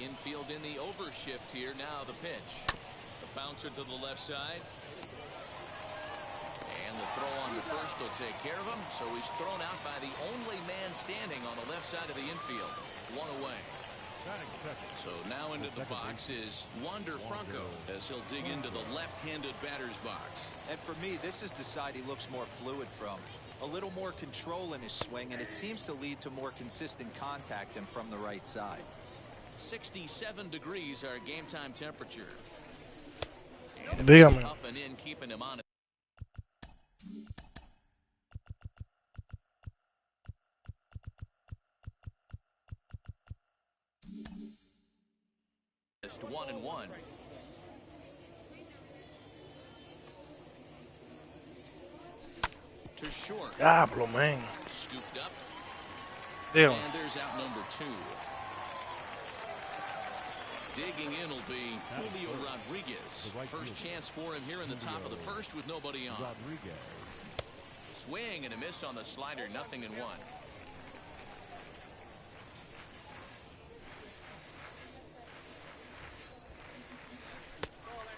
Infield in the overshift here. Now the pitch. The bouncer to the left side. And the throw on the first will take care of him. So he's thrown out by the only man standing on the left side of the infield. One away. So now into the box is Wander Franco as he'll dig into the left-handed batter's box. And for me, this is the side he looks more fluid from. A little more control in his swing, and it seems to lead to more consistent contact than from the right side. 67 degrees our game time temperature. Dígame. Up and in, keeping him on. Just 1-1. To short. Diablo, man. Scooped up. Dígame. And there's out number 2. Digging in will be Julio Rodriguez. First chance for him here in the top of the first with nobody on. Swing and a miss on the slider, 0-1.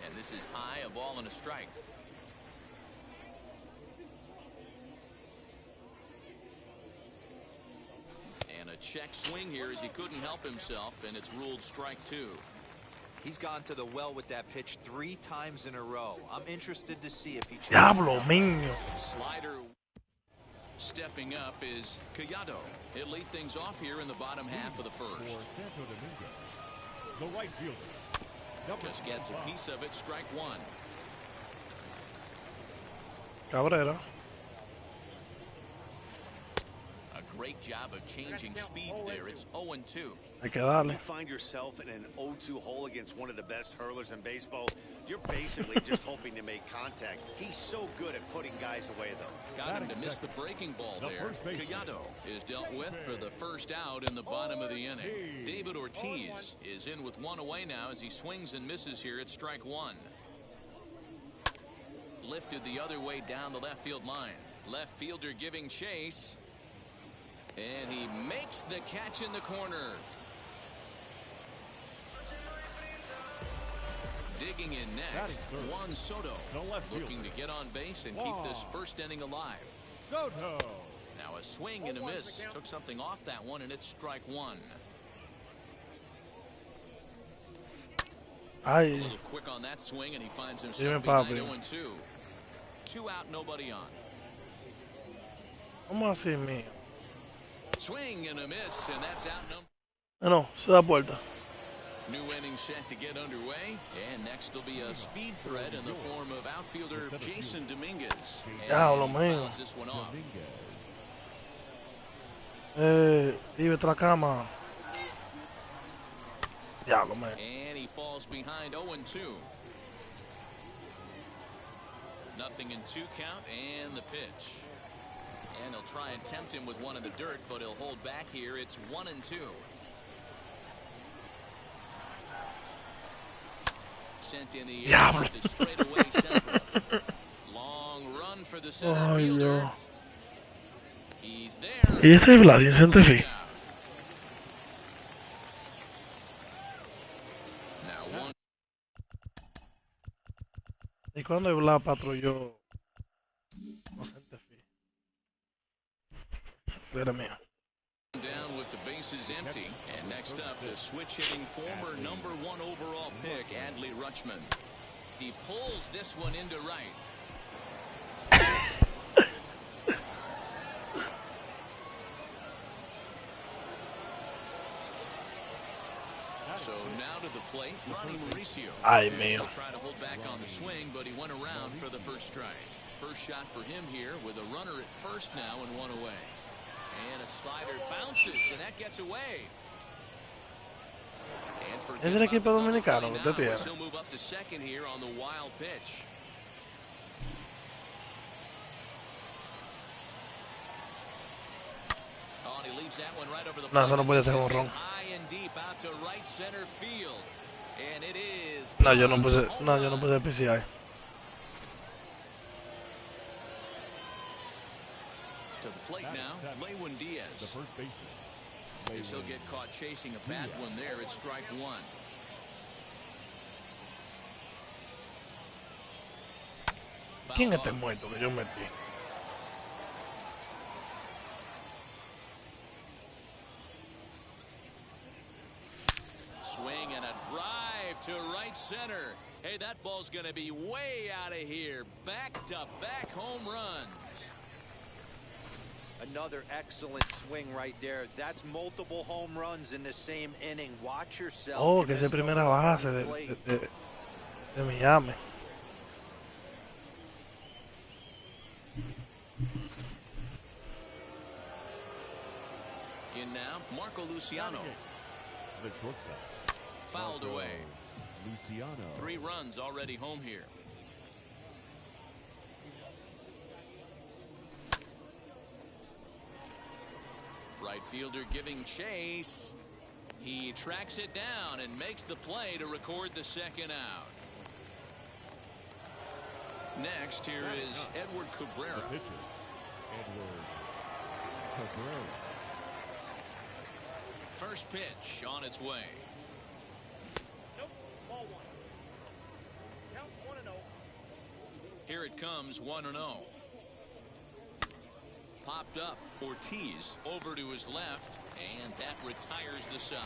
And this is high, a ball and a strike. And a check swing here as he couldn't help himself, and it's ruled strike 2. He's gone to the well with that pitch 3 times in a row. I'm interested to see if he changes. Diablo, niño. Slider stepping up is Collado. He'll lead things off here in the bottom half of the first. The right fielder. Just gets a piece of it, strike 1. Cabrera. A great job of changing speeds there. It's 0-2. Hay que darle. You find yourself in an 0-2 hole against one of the best hurlers in baseball. You're basically just hoping to make contact. He's so good at putting guys away, though. Got him to miss the breaking ball there. Collado is dealt with for the first out in the bottom of the inning. David Ortiz is in with 1 away now as he swings and misses here at strike 1. Lifted the other way down the left field line. Left fielder giving chase. And he makes the catch in the corner. Digging in next, Juan Soto, looking to get on base and keep this first inning alive. Soto. Now a swing and a miss. Took something off that one, and it's strike 1. A little quick on that swing, and he finds himself behind 0-2. 2 out, nobody on. ¿Cómo así, mío? Swing and a miss, and that's out number. No, se da puerta. New inning set to get underway, and next will be a speed threat in the form of outfielder Jason Dominguez. Diablo, And he man. fouls this one off. Vive otra cama. Diablo, man. And he falls behind 0-2. 0-2 count, and the pitch. And he'll try and tempt him with one in the dirt, but he'll hold back here. It's 1-2. Sent in the air to straightaway central. Long run for the center fielder. He's there. Y este es Vlad en center field. ¿Y cuándo Vlad patrulló? No center field. Era mío. Down with the bases empty, and next up the switch hitting former number 1 overall pick Adley Rutschman. He pulls this one into right. So now to the plate, Ronnie Mauricio. Ay, mío. He'll try to hold back on the swing, but he went around for the first strike. First shot for him here with a runner at first now and 1 away. And a slider bounces, and that gets away. Es el equipo dominicano que usted tiene. He'll move up to second here on the wild pitch. Oh, and he leaves that one right over the No, eso no puede ser un ron. high and deep out to right center field. And it is. No, yo no puse PCI. To the plate now, Lewin Diaz. The first baseman. Guess he'll get caught chasing a bad one there. It's strike one. ¿Quién es este muerto que yo metí? Swing and a drive to right center. Hey, that ball's going to be way out of here. Back-to-back home runs. Another excellent swing right there. That's multiple home runs in the same inning. Watch yourself. Oh, que es primera base de Miami. In now, Marco Luciano. The shortstop. Fouled away. Luciano. 3 runs already home here. Right fielder giving chase. He tracks it down and makes the play to record the second out. Next, here is Edward Cabrera. The pitcher, Edward Cabrera. First pitch on its way. Nope, ball 1. Count 1-0. Here it comes, 1-0. Popped up. Ortiz over to his left, and that retires the side.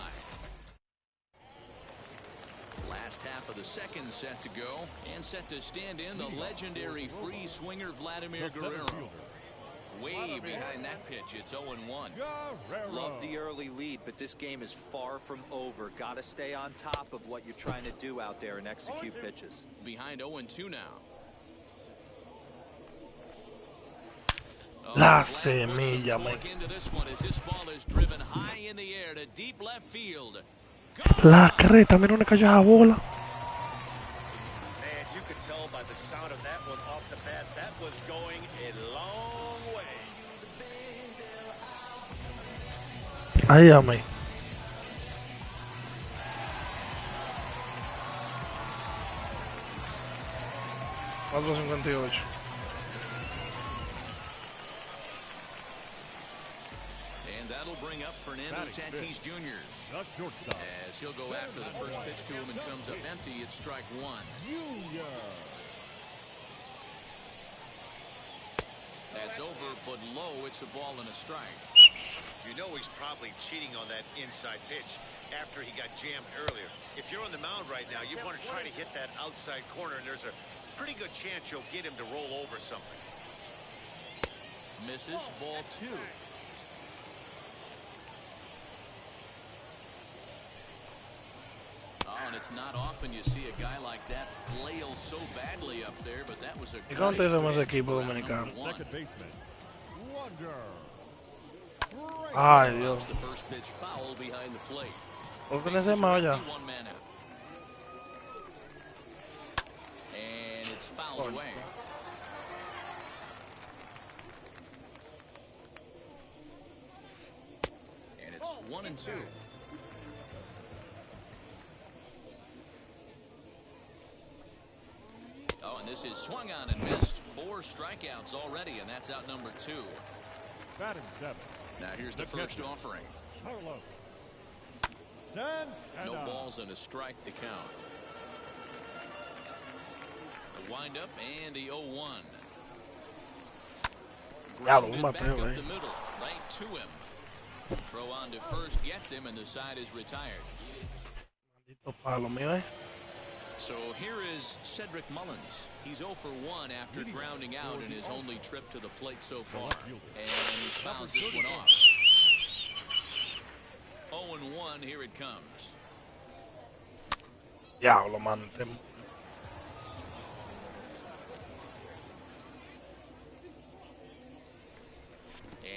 Last half of the second set to go, and set to stand in the legendary free swinger Vladimir Guerrero. Way behind that pitch, it's 0-1. Love the early lead, but this game is far from over. Got to stay on top of what you're trying to do out there and execute pitches. Behind 0-2 now. La semilla, man. La creta, mira dónde cayó la bola. Man, you could tell by the sound of that one off the bat, that was going a long way. Ahí, amé. $4.58. And that'll bring up Fernando Tatis Jr. As he'll go after the first pitch to him and comes up empty. It's strike 1. That's over, but low. It's a ball and a strike. You know he's probably cheating on that inside pitch after he got jammed earlier. If you're on the mound right now, you want to try to hit that outside corner, and there's a pretty good chance you'll get him to roll over something. Misses, ball 2. Oh, and it's not often you see a guy like that flail so badly up there, but that was a ¿Y cuánto hizo más equipo dominicano? Second baseman, Wonder. Ay, Dios. The first pitch foul behind the plate. ¿Por qué no se llama ya? And it's fouled away. And it's 1-2. Oh, and this is swung on and missed. 4 strikeouts already, and that's out number 2. Batting 7. Now here's the first offering. Carlos No balls and a strike to count. The windup and the 0-1. Grounded back up the middle, right to him. Throw on to first gets him, and the side is retired. So here is Cedric Mullins. He's 0 for 1 after grounding out in his only trip to the plate so far. And he fouls this one off. 0-1, here it comes. Diablo, man.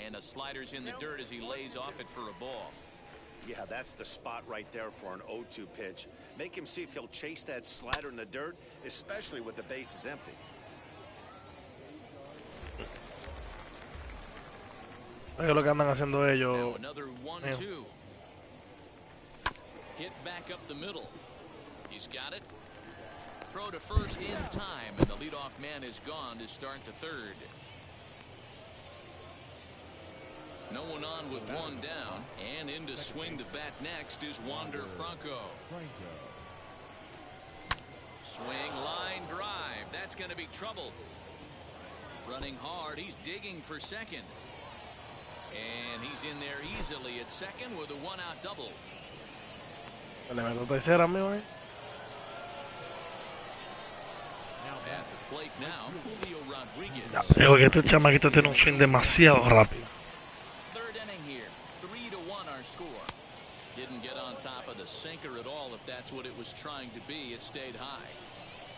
And a slider's in the dirt as he lays off it for a ball. Yeah, that's the spot right there for an 0-2 pitch. Make him see if he'll chase that slider in the dirt, especially with the bases empty. Es lo que andan haciendo ellos. Another 1-2. Hit back up the middle. He's got it. Throw to first in time, and the leadoff man is gone to start the third. No one on with one down, and in to swing the bat next is Wander Franco. Swing, line, drive. That's going to be trouble. Running hard, he's digging for second. And he's in there easily at second with a one-out double. Le meto tercera, amigo. At the plate now, Julio Rodriguez. Ya, digo que este chamaquito tiene un swing demasiado rápido. Third inning here, 3-1 our score. Didn't get on top of the sinker at all. If that's what it was trying to be, it stayed high.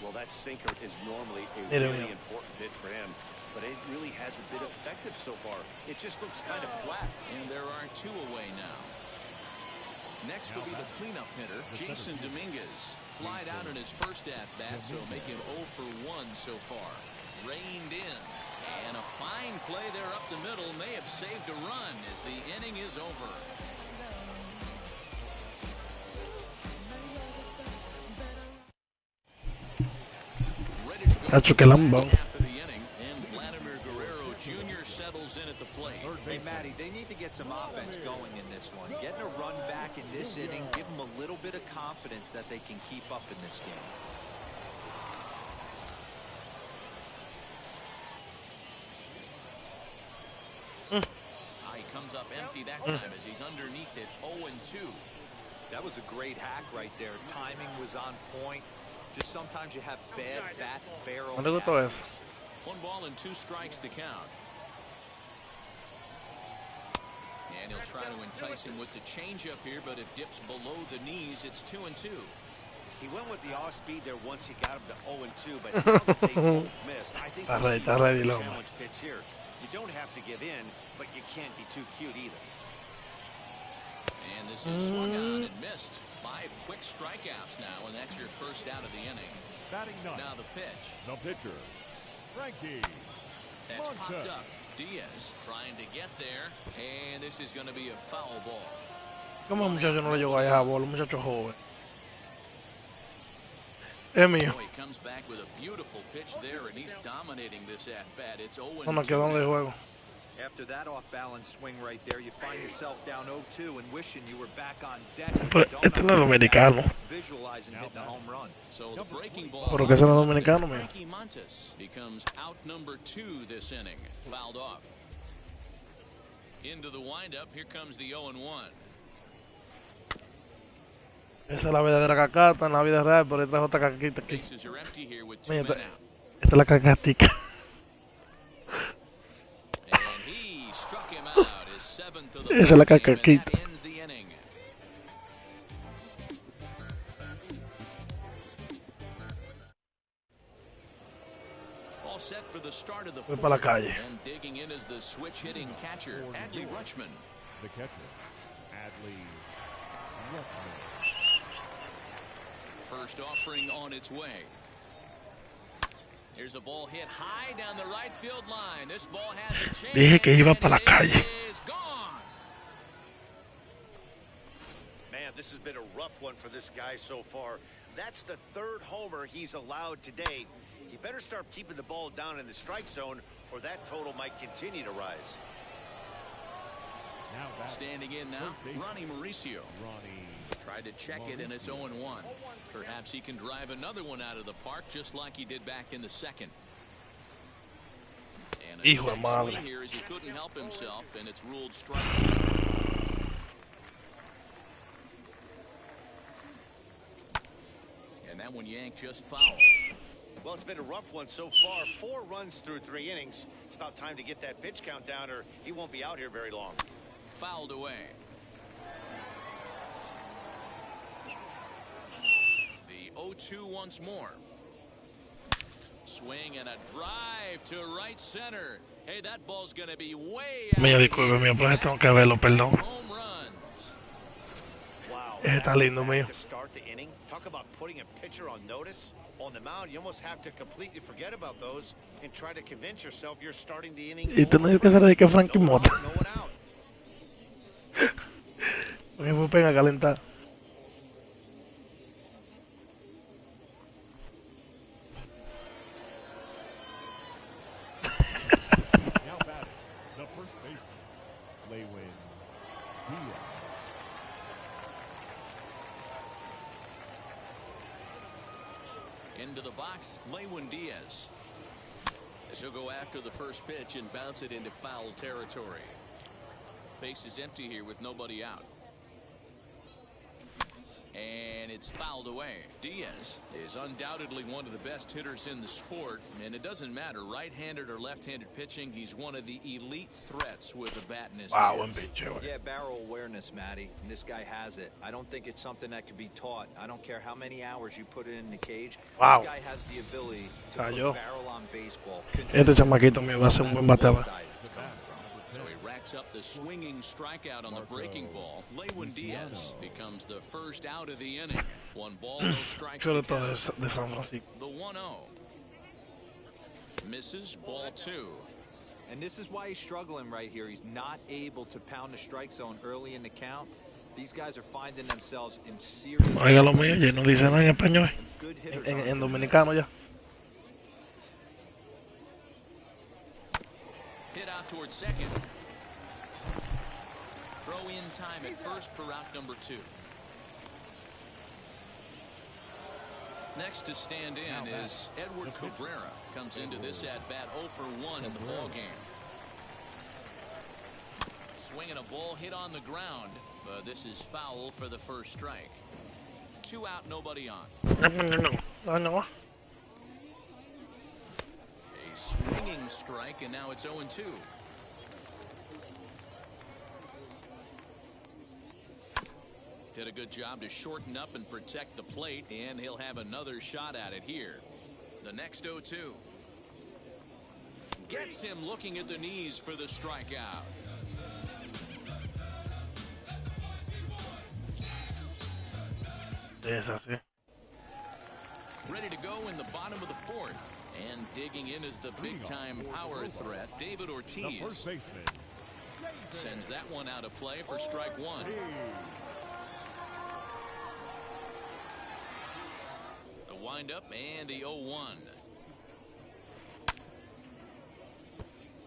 Well, that sinker is normally a really important pitch for him, but it really hasn't been effective so far. It just looks kind of flat. And there are two away now. Next will be the cleanup hitter, Jason Dominguez. Flied out in his first at-bat, so making 0 for 1 so far. Reined in. And a fine play there up the middle may have saved a run as the inning is over. Cacho, que lambo. Hey, Matty, they need to get some offense going in this one. Getting a run back in this inning, give them a little bit of confidence that they can keep up in this game. He comes up empty that time as he's underneath it 0-2. That was a great hack right there. Timing was on point. Just sometimes you have bad bat barrel. ¿Dónde gustó eso? 1 ball and 2 strikes to count. And he'll try to entice him with the changeup here, but it dips below the knees. It's 2-2. He went with the off speed there once he got him to 0-2, but now that they both missed, I think we'll see a sandwich pitch here. You don't have to give in, but you can't be too cute either. And this is swung on and missed. 5 quick strikeouts now, and that's your first out of the inning. Now the pitch. The pitcher, Frankie. That's popped up. Diaz trying to get there, and this is going to be a foul ball. ¿Cómo el muchacho no le llegó a esa bola? Un muchacho joven. Es mío. He comes back with a beautiful pitch there, and he's dominating this at bat. It's 0-2. No nos quedamos de juego. After that off-balance swing right there, you find yourself down 0-2 and wishing you were back on deck. Pero este no es dominicano. Visualizing hitting a home run. So the breaking ball. Pero que ese no es dominicano, mío. Frankie Montes becomes out number 2 this inning. Fouled off. Into the windup. Here comes the 0-1. Esa es la verdadera cacata en la vida real, pero esta es otra caquita aquí. Bases are empty here with 2 Mira, men out. esta es la cacatica. And he struck him out. His 7th of the Esa es la ball game, cacaquita. and that ends the inning. All set for the start of the Voy para la 4th, calle. and digging in is the switch hitting catcher, Adley Rutschman. The catcher, Adley Rutschman. First offering on its way. Here's a ball hit high down the right field line. This ball has a chance. Dije que iba and para la it calle. is gone. Man, this has been a rough one for this guy so far. That's the 3rd homer he's allowed today. He better start keeping the ball down in the strike zone, or that total might continue to rise. Standing in now, Ronnie Mauricio. Tried to check it, and it's 0-1. Perhaps he can drive another one out of the park, just like he did back in the 2nd. And a Hijo de check madre. swing here as he couldn't help himself, and it's ruled strike 2. And that one yanked just foul. Well, it's been a rough one so far. 4 runs through 3 innings. It's about time to get that pitch count down, or he won't be out here very long. Fouled away. The 0-2 once more. Swing and a drive to right center. Hey, that ball's going to be way out. Mío, disculpe, mío, pero tengo que verlo, perdón. Home runs. Wow. Está lindo, mío. To start the inning, talk about putting a pitcher on notice. On the mound, you almost have to completely forget about those and try to convince yourself you're starting the inning. Y tengo que hacer de que Frankie Mota. No one out. Me fue pena calentar. Now batting, the first baseman, Into the box, Lewin Diaz. As he'll go after the first pitch and bounce it into foul territory. Base is empty here with nobody out. And it's fouled away. Diaz is undoubtedly one of the best hitters in the sport, and it doesn't matter right-handed or left-handed pitching. He's one of the elite threats with a bat in his hands. Yeah, barrel awareness, Matty, and this guy has it. I don't think it's something that can be taught. I don't care how many hours you put it in the cage. Wow. This guy has the ability to put barrel on baseball. Este chamaquito mío va a ser un buen bateador. So he racks up the swinging strikeout on the breaking ball. Lewin Diaz becomes the first out of the inning. 1 ball, no strikes to count. The 1-0. Misses, ball 2. And this is why he's struggling right here. He's not able to pound the strike zone early in the count. These guys are finding themselves in serious... Oiga lo mío, ya no dice nada en español. En dominicano ya. Hit out towards second. Throw in time at first for out number 2. Next to stand in is Edward Cabrera. Comes into this at bat 0 for 1 in the ball game. Swinging a ball hit on the ground, but this is foul for the first strike. 2 out, nobody on. No. A swinging strike, and now it's 0-2. Did a good job to shorten up and protect the plate, and he'll have another shot at it here. The next 0-2. Gets him looking at the knees for the strikeout. Es así. Ready to go in the bottom of the 4th. And digging in is the big-time power threat, David Ortiz. Sends that one out of play for strike 1. The windup and the 0-1.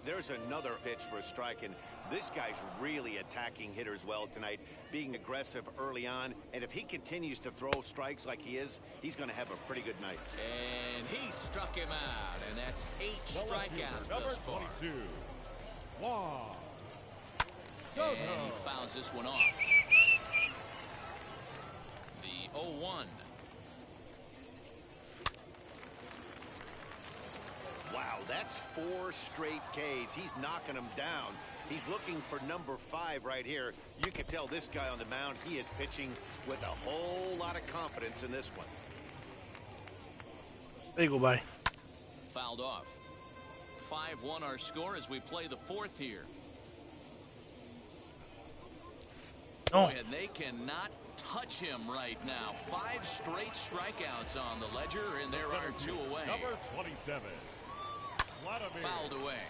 There's another pitch for a strike, and this guy's really attacking hitters well tonight, being aggressive early on, and if he continues to throw strikes like he is, he's going to have a pretty good night. And he struck him out, and that's 8 strikeouts thus far. And he fouls this one off. The 0-1. Wow, that's 4 straight Ks. He's knocking them down. He's looking for number 5 right here. You can tell this guy on the mound, he is pitching with a whole lot of confidence in this one. Say goodbye. Fouled off. 5-1 our score as we play the 4th here. Oh. And they cannot touch him right now. 5 straight strikeouts on the ledger, and there are 2 away. Number 27. Fouled away.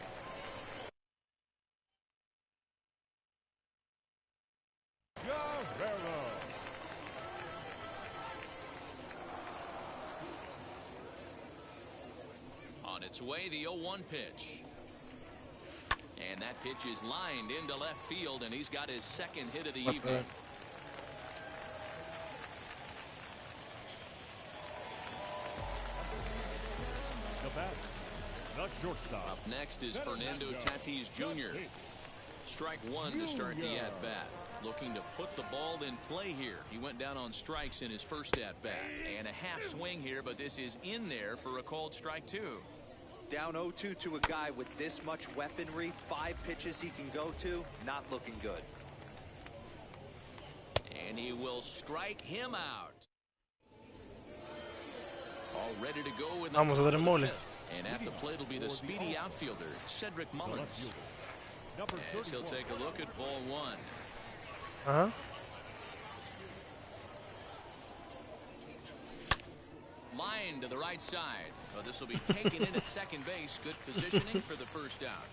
On its way, the 0-1 pitch. And that pitch is lined into left field, and he's got his 2nd hit of the evening. The shortstop. Up next is Fernando Tatis Jr. Strike 1 to start the at-bat. Looking to put the ball in play here. He went down on strikes in his first at-bat. And a half swing here, but this is in there for a called strike 2. Down 0-2 to a guy with this much weaponry, 5 pitches he can go to, not looking good. And he will strike him out. All ready to go in the top of the 5th. And at the plate will be the speedy outfielder, Cedric Mullins. As he'll take a look at ball 1. Line to the right side. Well, this will be taken in at second base. Good positioning for the first out.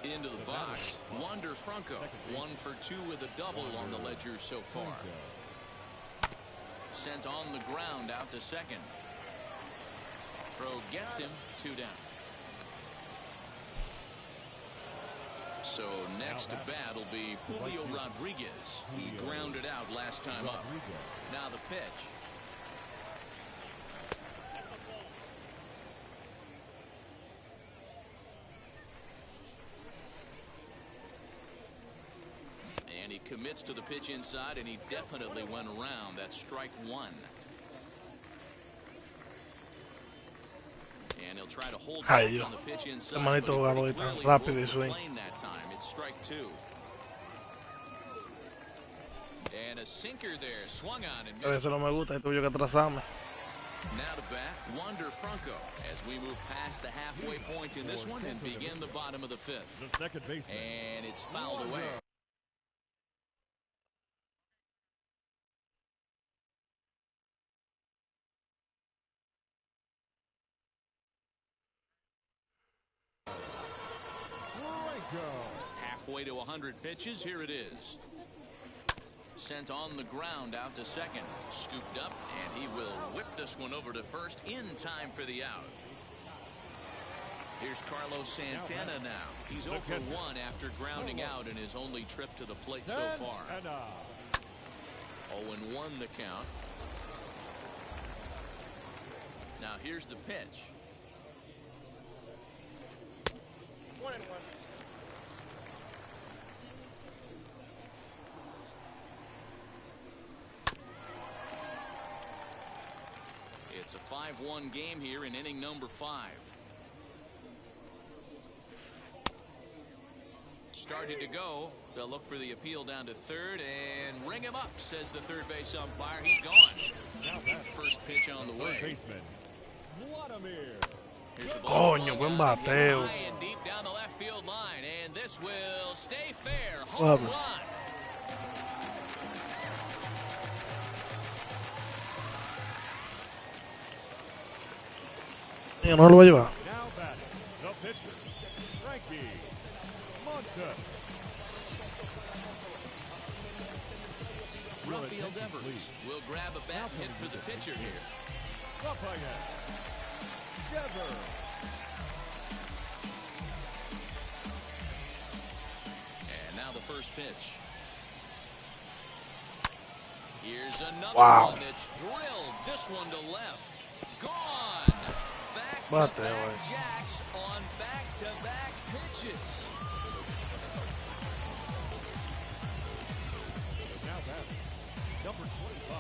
Into the box, Wander Franco. 1 for 2 with a double on the ledger so far. Sent on the ground out to second. Throw gets him 2 down. So next to bat will be Julio Rodriguez. He grounded out last time up. Now the pitch. commits to the pitch inside, and he definitely went around. That's strike one. And he'll try to hold back on the pitch inside, but he pretty clearly broke the plane that time. It's strike two. And a sinker there, swung on and missed. Eso no me gusta, tuve que atrasarme. Now to bat, Wander Franco, as we move past the halfway point in this one and begin the bottom of the fifth. The second baseman. And it's fouled away. Halfway to 100 pitches, here it is. Sent on the ground out to second. Scooped up, and he will whip this one over to first in time for the out. Here's Carlos Santana now. He's 0 for 1 after grounding out in his only trip to the plate so far. 0-1 the count. Now here's the pitch. 1-1. It's a 5-1 game here in inning number 5. Started to go. They'll look for the appeal down to third and ring him up, says the third base umpire. He's gone. First pitch on the way. Here's the ball Buen bateo. high and deep down the left field line, and this will stay fair. Home run. No lo va a llevar. Now batting, the pitcher, Frankie Montas. Rafael Devers will grab a bat and hit for the pitcher here. Rafael Devers. And now the first pitch. Here's another one that's drilled. This one to left. Gone. Back-to-back jacks on back-to-back pitches. Now batting, number 25.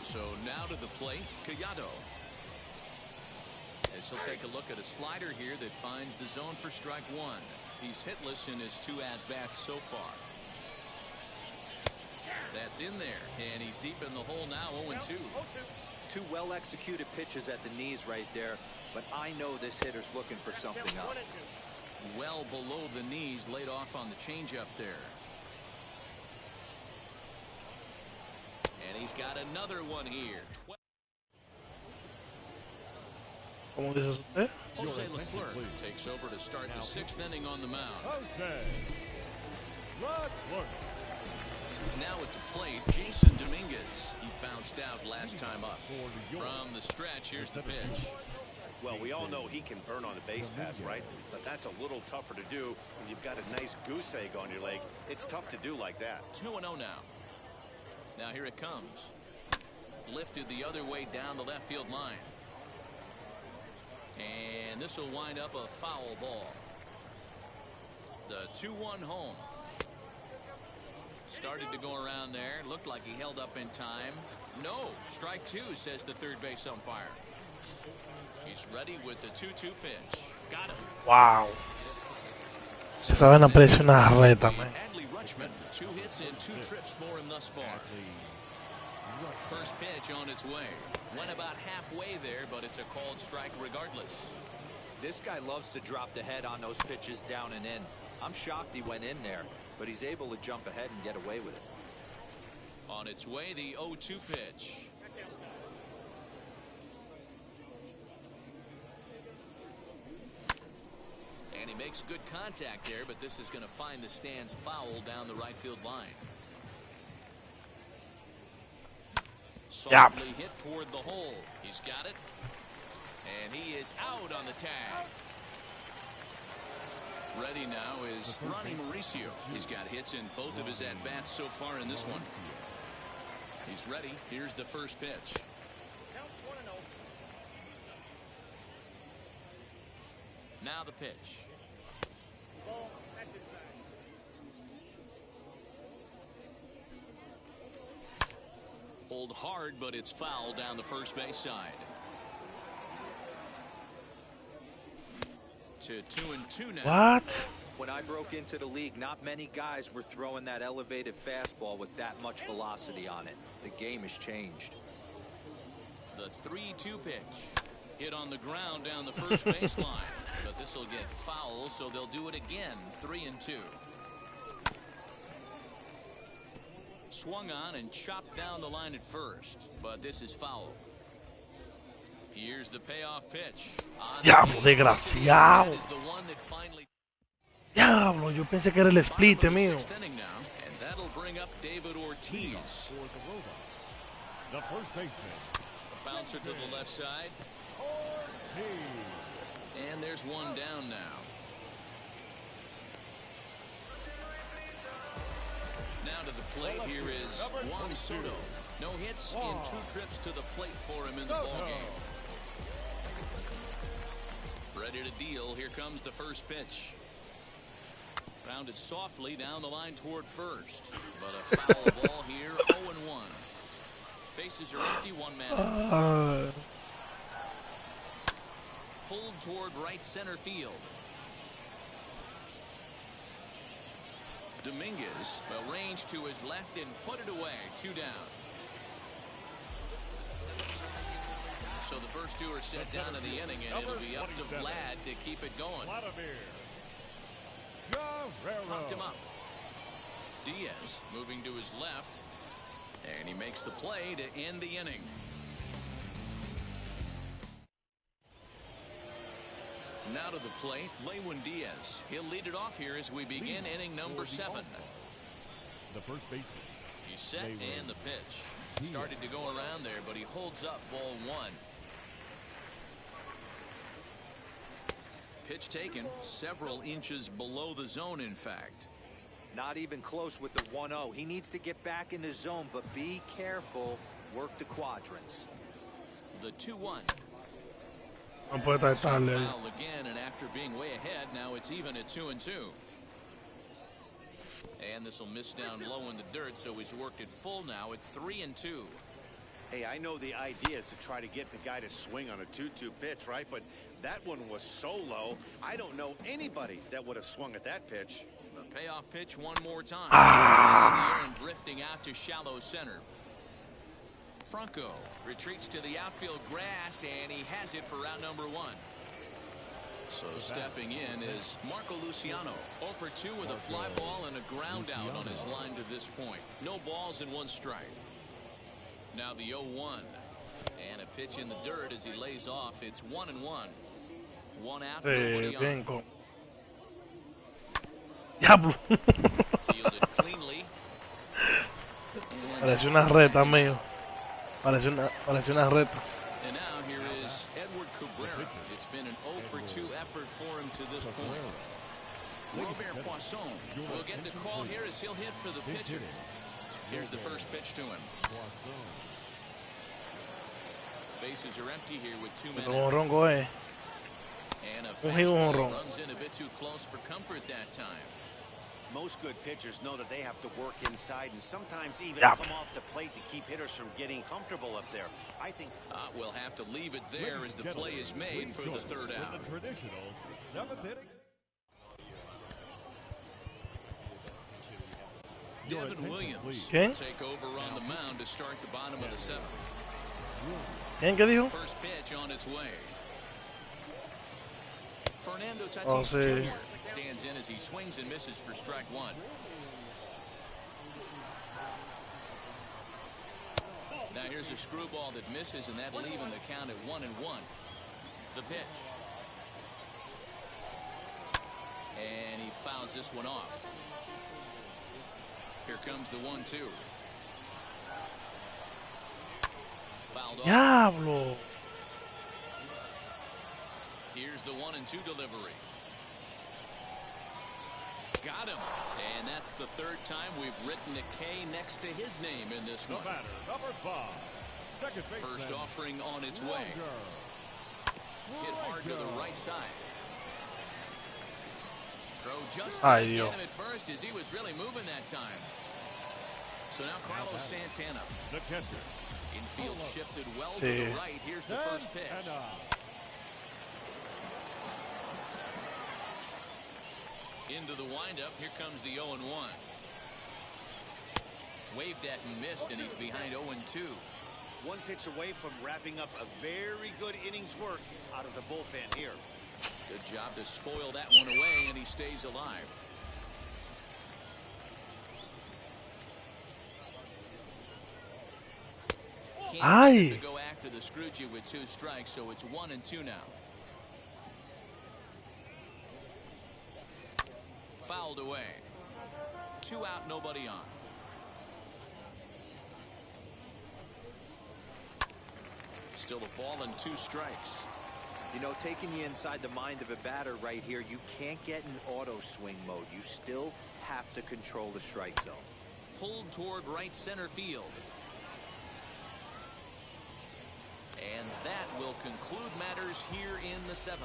So now to the plate, Collado. As he'll take a look at a slider here that finds the zone for strike one. He's hitless in his 2 at-bats so far. That's in there, and he's deep in the hole now, 0-2. 2 well-executed pitches at the knees right there, but I know this hitter's looking for something up. Well below the knees, laid off on the changeup there. And he's got another one here. ¿Cómo dice usted? Jose Leclerc takes over to start the 6th inning on the mound. Jose Leclerc. Now at the plate, Jason Dominguez. He bounced out last time up. From the stretch, here's the pitch. Well, we all know he can burn on a base pass, right? But that's a little tougher to do when you've got a nice goose egg on your leg. It's tough to do like that. 2-0 now. Now here it comes. Lifted the other way down the left field line. And this will wind up a foul ball. The 2-1 home. Started to go around there. Looked like he held up in time. No. Strike 2, says the third base umpire. He's ready with the 2-2 pitch. Got him. Wow. Esa vaina parece una reta, man. Adley Rutschman, 2 hits and 2 trips for him thus far. First pitch on its way. Went about halfway there, but it's a called strike regardless. This guy loves to drop the head on those pitches down and in. I'm shocked he went in there, but he's able to jump ahead and get away with it. On its way, the 0-2 pitch. And he makes good contact there, but this is going to find the stands foul down the right field line. Softly hit toward the hole. He's got it. And he is out on the tag. Ready now is Ronnie Mauricio. He's got hits in both of his at-bats so far in this one. He's ready. Here's the first pitch. Count 1-0. Now the pitch. Ball tackled hard, but it's foul down the first base side. To 2-2 now. What? When I broke into the league, not many guys were throwing that elevated fastball with that much velocity on it. The game has changed. The 3-2 pitch. Hit on the ground down the first baseline. But this will get foul, so they'll do it again. 3-2. Swung on and chopped down the line at first. But this is foul. Here's the payoff pitch. Diablo, desgraciado. Diablo, yo pensé que era el split mío. And that'll bring up David Ortiz. For the robot, the first baseman. A bouncer to the left side. Ortiz. And there's one down now. Now to the plate, here is Juan Soto. No hits in 2 trips to the plate for him in the ballgame. Ready to deal. Here comes the first pitch. Grounded softly down the line toward first. But a foul ball here, 0-1. Bases are empty, 1 man. Pulled toward right center field. Dominguez arranged to his left and put it away. 2 down. So the first 2 are set down in the inning, and it'll be up to Vlad to keep it going. Popped him up. Diaz moving to his left, and he makes the play to end the inning. Now to the plate, Lewin Diaz. He'll lead it off here as we begin inning number 7. The first baseman. He's set and the pitch. Started to go around there, but he holds up ball 1. Pitch taken several inches below the zone, in fact. Not even close with the 1-0. He needs to get back in the zone, but be careful. Work the quadrants. The 2-1. No puede estar tan lejos. Foul again, and after being way ahead, now it's even at 2-2. And this will miss down low in the dirt, so he's worked it full now at 3-2. Hey, I know the idea is to try to get the guy to swing on a 2-2 pitch, right? But that one was so low, I don't know anybody that would have swung at that pitch. The payoff pitch one more time. In the air and drifting out to shallow center. Franco retreats to the outfield grass, and he has it for out number 1. So stepping in is Marco Luciano. 0 for 2 with a fly ball and a ground out on his line to this point. No balls and 1 strike. Now the 0-1. And a pitch in the dirt as he lays off. It's 1-1. 1 out, nobody on. Diablo. Fielded cleanly. Parece una reta, amigo. Parece una reta. And now here is Edward Cabrera. It's been an 0 for 2 effort for him to this point. Robert Poisson will get the call here as he'll hit for the pitcher. Here's the first pitch to him. Bases are empty here with 2 men out. And a fastball runs in a bit too close for comfort that time. Most good pitchers know that they have to work inside and sometimes even come off the plate to keep hitters from getting comfortable up there. I think we'll have to leave it there as the play is made for the 3rd out. The traditional 7th inning. Devin Williams ¿Quién? take over on the mound to start the bottom of the 7th. ¿Quién qué dijo? First pitch on its way. Fernando Tatis sí. Jr. stands in as he swings and misses for strike 1. Now here's a screwball that misses, and that'll even the count at 1-1. The pitch. And he fouls this one off. Here comes the 1-2. Fouled off. Diablo. Here's the 1-2 delivery. Got him. And that's the 3rd time we've written a K next to his name in this one. Batter, number 5. Second baseman. First offering on its way. Hit hard to the right side. Throw just as get him at first as he was really moving that time. So now Carlos Santana. The catcher, Infield shifted well to Sí. the right. Here's the first pitch. Into the windup. Here comes the 0-1. Waved at and missed, and he's behind 0-2. One pitch away from wrapping up a very good innings work out of the bullpen here. Good job to spoil that one away, and he stays alive. Can't get him to go after the Scroogie with 2 strikes, so it's 1-2 now. Fouled away. 2 out, nobody on. Still a ball and 2 strikes. You know, taking you inside the mind of a batter right here, you can't get in auto swing mode. You still have to control the strike zone. Pulled toward right center field. And that will conclude matters here in the 7th.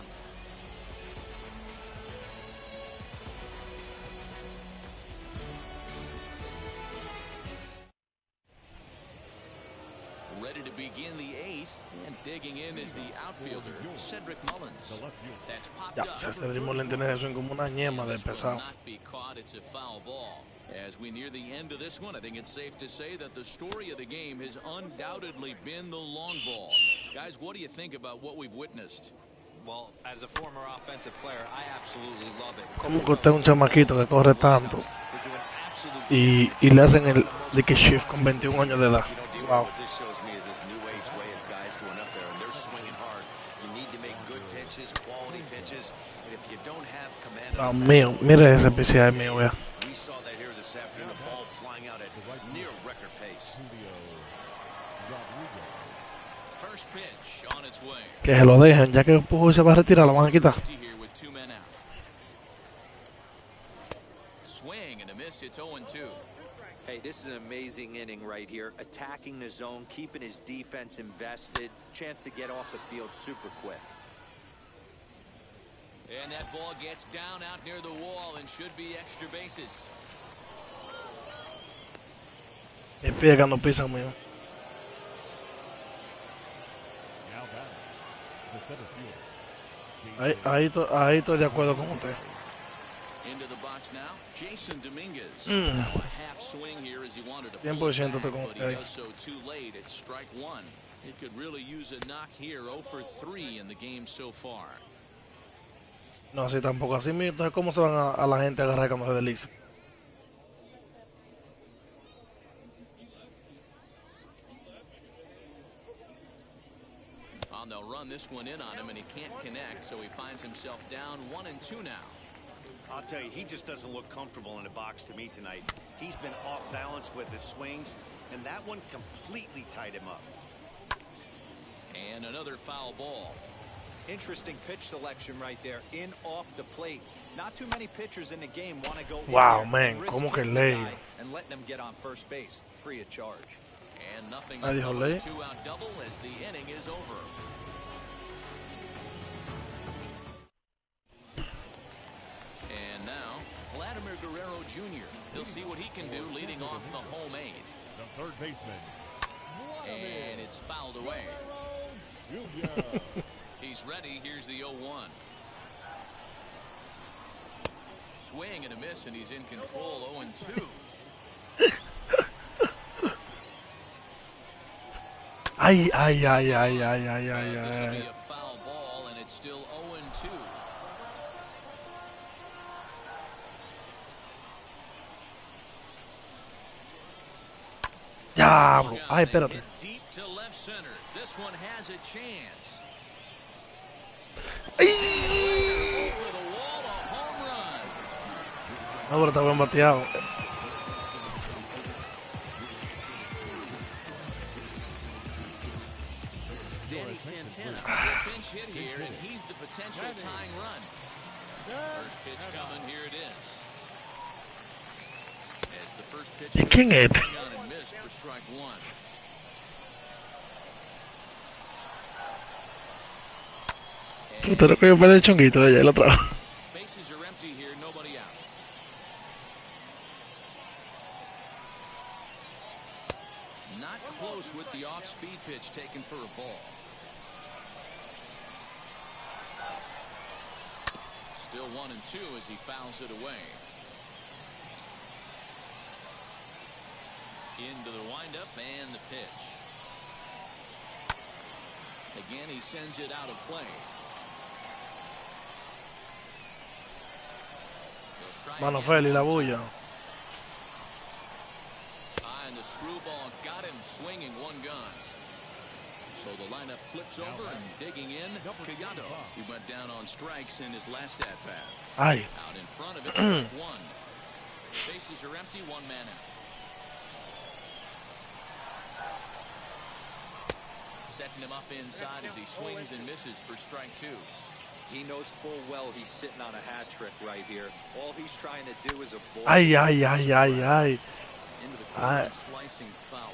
Ready to begin the 8th, and digging in is the outfielder, Cedric Mullins. That's popped Ya, up. ese ritmo le tiene eso en como una ñema de This will pesado. not be caught. It's a foul ball. As we near the end of this one, I think it's safe to say that the story of the game has undoubtedly been the long ball. Guys, what do you think about what we've witnessed? Well, as a former offensive player, I absolutely love it. Como que usted es un chamaquito que corre tanto y le hacen el dicky shift con 21 años de edad. Wow. What this shows me is this new age way of guys going up there and they're swinging hard. You need to make good pitches, quality pitches, and if you don't have command Ah, of the mío, mire ese PCI mío, vea. we saw that here this afternoon, a ball flying out at near record pace. First pitch on its way. Que se lo dejen, ya que Pujols se va a retirar, lo van a quitar. Here with 2 men out. Swing and a miss. It's 0-2. Hey, this is an amazing inning right here. Attacking the zone, keeping his defense invested. Chance to get off the field super quick. And that ball gets down out near the wall and should be extra bases. El pie que no pisa mío. Ahí estoy de acuerdo con usted. Into the box now, Jason Dominguez. Now a half swing here as he wanted to pull it 100% back, estoy con but he usted. does so too late. It's strike 1. He could really use a knock here. 0 for 3 in the game so far. No, así tampoco. Así mismo, entonces, ¿cómo se van a la gente a agarrar cuando se desliza? They'll run this one in on him, and he can't connect, so he finds himself down 1-2 now. I'll tell you, he just doesn't look comfortable in the box to me tonight. He's been off balance with his swings, and that one completely tied him up. And another foul ball. Interesting pitch selection right there. In off the plate. Not too many pitchers in the game want to go Wow, in there man, and risk como que hitting the ley. guy and letting him get on first base free of charge. And nothing Ahí dijo but ley. a 2-out double as the inning is over. And now, Vladimir Guerrero Jr. He'll see what he can do leading off the home 8. The third baseman. And it's fouled away. He's ready. Here's the 0-1. Swing and a miss, and he's in control. 0-2. Ay. This will be a foul ball, and it's still 0-2. Diablo. Ay, espérate. Hit deep to left center. This one has a chance. Over the wall, a home run. No, pero está buen bateado. Danny Santana will pinch hit here, and he's the potential tying run. First pitch coming, here it is. As the first pitch ¿Y quién es? swung on and missed for strike 1. Usted lo que yo el chonguito de ella el otro. Bases are empty here, nobody out. Not close with the off-speed pitch taken for a ball. Still 1-2 as he fouls it away. Into the windup and the pitch. Again, he sends it out of play. Mano Feli, la bulla. And the screwball got him swinging one gun. So the lineup flips over and digging in. Collado. He went down on strikes in his last at-bat. Ay. Out in front of it, strike one. Bases are empty, one man out. Setting him up inside as he swings and misses for strike two. He knows full well he's sitting on a hat trick right here. All he's trying to do is avoid. Ay, ay, ay, ay, ay. Into the corner, slicing foul.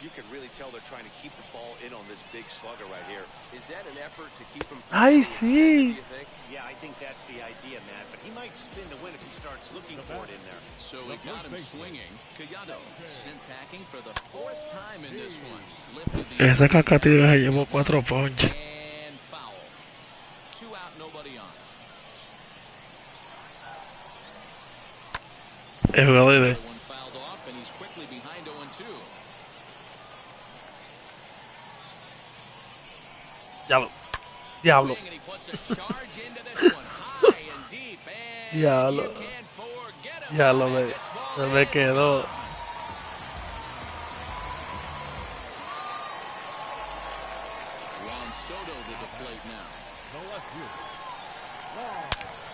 You can really tell they're trying to keep the ball in on this big slugger right here. Is that an effort to keep him from Ay, getting extended, sí. do you think? Yeah, I think that's the idea, Matt. But he might spin to win if he starts looking for it in there. So he got him swinging. Collado sent packing for the fourth time in this one. Lifted the Esa cacatilla se llevó 4 ponches. and foul. 2 out, nobody on. El jugador de... One fouled off, and he's quickly behind 0-2. Diablo. Swing, and he puts a charge into this one, high and deep, and Diablo. you can't forget him. Ya lo And ve. this ball Se me is quedó. gone. Juan Soto to the plate now. The left field.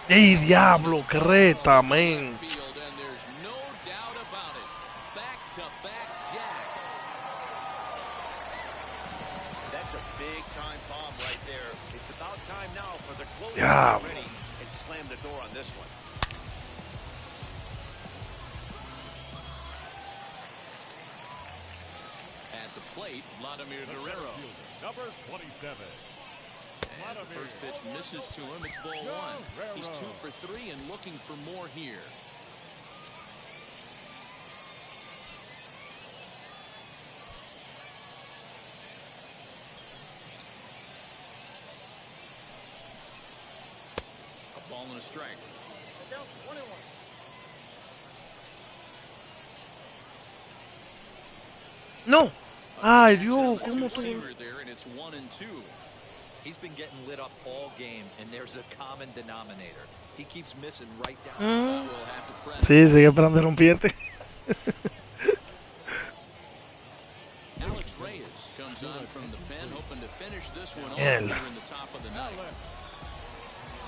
Ey, diablo, creta, men. Field, and there's no doubt about it. Back-to-back jacks. That's a big-time bomb right there. It's about time now for the closer Yeah. to get ready and slam the door on this one. At the plate, Vladimir Guerrero. Number 27. As the first pitch misses to him, it's ball one. He's 2 for 3 and looking for more here. A ball and a strike. Down 1-1. No. Ay, Dios, Two ¿cómo tú? receiver there, and it's 1-2. He's been getting lit up all game, and there's a common denominator. He keeps missing right down. We'll have to press. Sí, sigue esperando el rompiente. Alex Reyes comes on from the pen, hoping to finish this one off Mierda. here in the top of the ninth.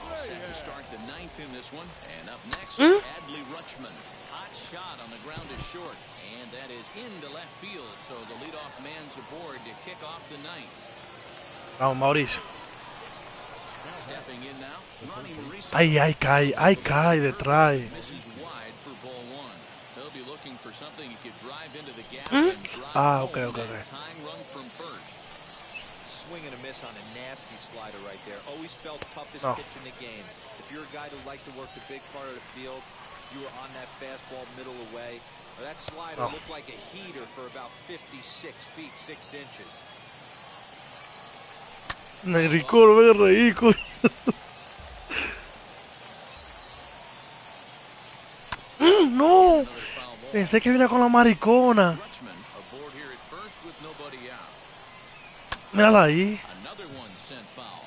All set to start the ninth in this one. And up next, Adley Rutschman. Hot shot on the ground is short, and that is into left field. So the leadoff man's aboard to kick off the ninth. Vamos, Mauricio. Stepping in now, Ronnie Mauricio. Ay, cae detrás. Misses wide for ball one. He'll be looking for something he could drive into the gap and drive home okay. that tying run from first. Swing and a miss on a nasty slider right there. Always felt toughest Oh. pitch in the game. If you're a guy who liked to work the big part of the field, you were on that fastball middle away. That slider looked like a heater for about 56 feet 6 inches. Rico, no me reí, coño. No. Another foul ball. Pensé que venía con la maricona. Rutschman aboard here at first with nobody out. Mírala ahí. Another one sent foul.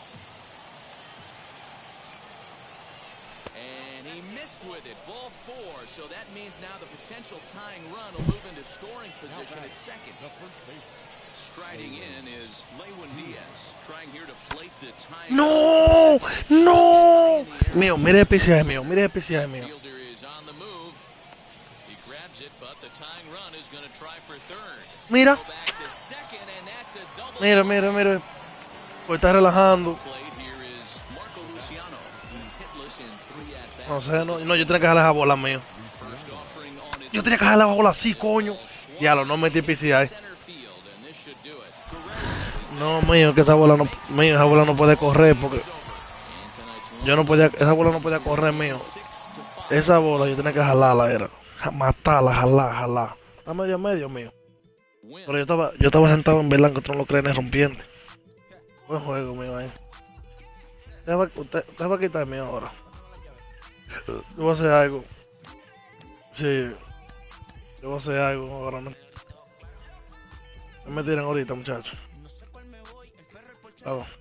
And he missed with it. Ball 4. So that means now the potential tying run will move into scoring position at second. The first base. Striding in is Lewin Diaz, trying here to plate the tying No, run. no. Mío, mire el PCI mío, mire el PCI mío. Fielder is on the move. He grabs it, but the tying run is going to try for third. Mira, Go back to second, and that's a double. mira. Pues está relajando. Played here is Marco Luciano. He's hitless in 3 at-bats. No sé, no, yo tenía que jalar esa bola, mío. First offering on its Yo tenía que jalar la bola así, coño. Diablo, no metí PCI. center field, and this should do it. Guerrero is No, mío, que esa bola no puede correr porque over. And tonight's one esa bola no podía correr, mío. 6-5. Esa bola yo tenía que jalarla, era. Matarla, jalar. Está medio, mío. win. Pero yo estaba sentado en verla contra los crenes rompientes. Buen juego, mi vaina. Usted va a quitarme ahora. Yo voy a hacer algo. Sí, yo voy a hacer algo ahora. No me tiren ahorita, muchachos. Vamos.